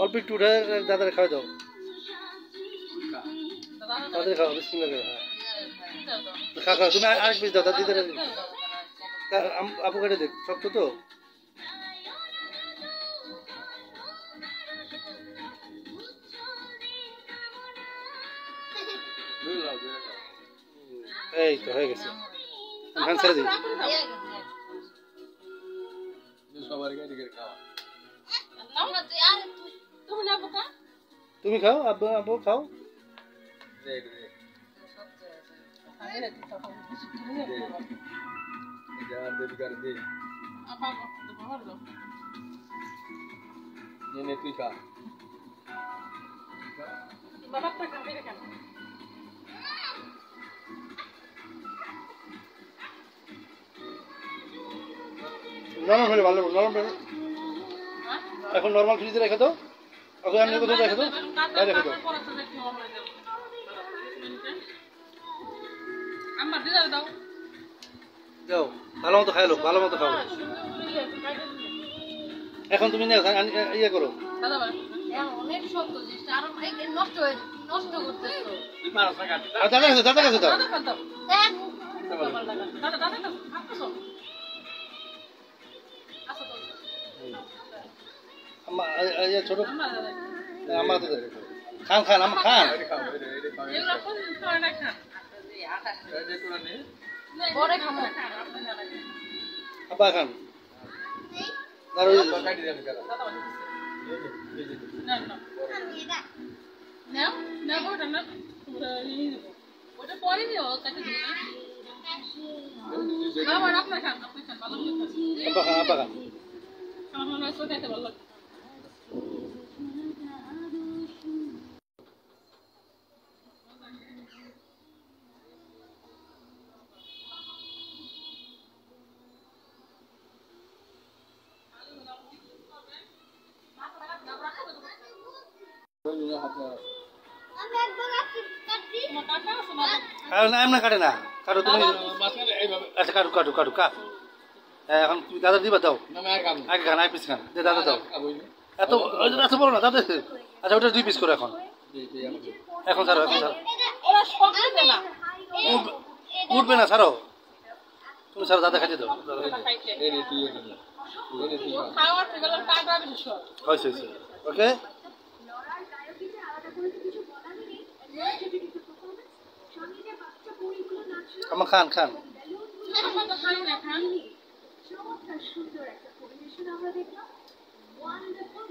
অল্প একটু উঠে দাদারে খাওয়া দাও, দাদারে খাওয়া বেশি লাগে। খা খা, তুমি আরেক পিস দাও, দাদি আপু কেটে দেখ, শক্ত তো। এই তো হয়ে গেছে, ধান ছেড়ে দিই। তুমি খাও, আব্বু আব্বু খাও। তুই খা নরমাল ফেলে ভালো, নরমাল ফেলে এখন নরমাল ফ্রিজে রেখে দাও, ওকে এমনি কোথাও রেখে দাও, বাইরে রেখে দাও। যাও ভালো মতো খাইলো, ভালো মতো খাও। এখন তুমি ইয়ে করো, দাদা কাছে দাদা কাছে দাও। ছোট আমার খান খান আমার খান, আব্বা খান। আব্বা খান। এমন কাটে না, কাটো তুমি। আচ্ছা কাটু কাটু কাটু কা। এখন তুমি দাদা দিবা দাও, আগে খান, আগে পিস খান, দাদা দাও। এত এত বলো না দাদা। আচ্ছা ওটা 2 পিস করো এখন, এখন ছাড়ো, এখন ছাড়ো, উঠবে না, ছাড়ো তুমি, ছাড়ো দাদা খাইতে দাও। হয়েছে ওকে। আমার খান খান। চমৎকার সুন্দর একটা পরিবেশন আমরা দেখলাম। ওয়ান্ডারফুল